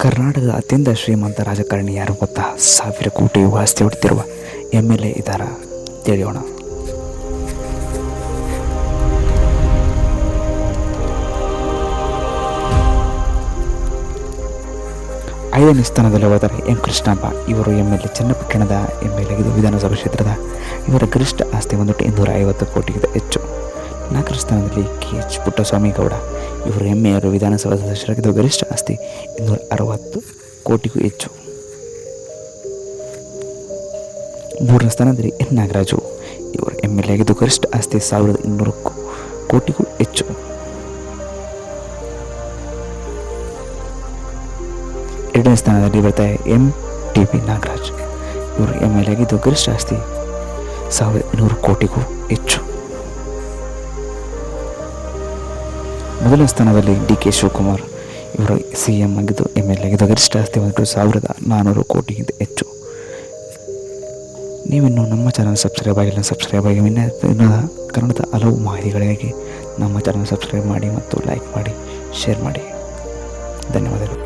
ಕರ್ನಾಟಕದ ಅತ್ಯಂತ ಶ್ರೀಮಂತ ರಾಜಕಾರಣಿ ಯಾರು ಗೊತ್ತಾ? 1,000 ಕೋಟಿ ಆಸ್ತಿ ಹೊಡೆದಿರುವ MLA ಇದ್ದಾರ? ತಿಳಿಯೋಣ. ಐದನೇ ಸ್ಥಾನದಲ್ಲಿ ಹೋದರೆ ಎಂ ಕೃಷ್ಣಪ್ಪ. ಇವರು MLA ಚನ್ನಪಟ್ಟಣದ MLA ಆಗಿದ್ದು ವಿಧಾನಸಭಾ ಕ್ಷೇತ್ರದ. ಇವರ ಗರಿಷ್ಠ ಆಸ್ತಿ ಬಂದ್ಬಿಟ್ಟು 250 ಕೋಟಿಗಿಂತ ಹೆಚ್ಚು. 4ನೇ ಸ್ಥಾನದಲ್ಲಿ KH ಪುಟ್ಟಸ್ವಾಮಿ ಗೌಡ. ಇವರು ಹೆಮ್ಮೆಯವರು ವಿಧಾನಸಭಾ ಸದಸ್ಯರಾಗಿದ್ದು ಗರಿಷ್ಠ ಆಸ್ತಿ 260 ಕೋಟಿಗೂ ಹೆಚ್ಚು. 3ನೇ ಸ್ಥಾನದಲ್ಲಿ N ನಾಗರಾಜು. ಇವರು MLA ಆಗಿದ್ದು ಗರಿಷ್ಠ ಆಸ್ತಿ 1200 ಕೋಟಿಗೂ ಹೆಚ್ಚು. 2ನೇ ಸ್ಥಾನದಲ್ಲಿ ಬರ್ತಾರೆ MTP ನಾಗರಾಜ್. ಇವರು MLA ಆಗಿದ್ದು ಗರಿಷ್ಠ ಆಸ್ತಿ 1200 ಕೋಟಿಗೂ ಹೆಚ್ಚು. 1ನೇ ಸ್ಥಾನದಲ್ಲಿ DK ಶಿವಕುಮಾರ್. ಇವರು CM ಆಗಿದ್ದು MLA ಆಗಿದ್ದು ಗರಿಷ್ಠ ಆಸ್ತಿ 1400 ಕೋಟಿಗಿಂತ ಹೆಚ್ಚು. ನೀವಿನ್ನು ನಮ್ಮ ಚಾನಲ್ ಸಬ್ಸ್ಕ್ರೈಬ್ ಆಗಿಲ್ಲ, ಸಬ್ಸ್ಕ್ರೈಬ್ ಆಗಿ ಕನ್ನಡದ ಹಲವು ಮಾಹಿತಿಗಳಿಗಾಗಿ ನಮ್ಮ ಚಾನಲ್ ಸಬ್ಸ್ಕ್ರೈಬ್ ಮಾಡಿ ಮತ್ತು ಲೈಕ್ ಮಾಡಿ, ಶೇರ್ ಮಾಡಿ. ಧನ್ಯವಾದಗಳು.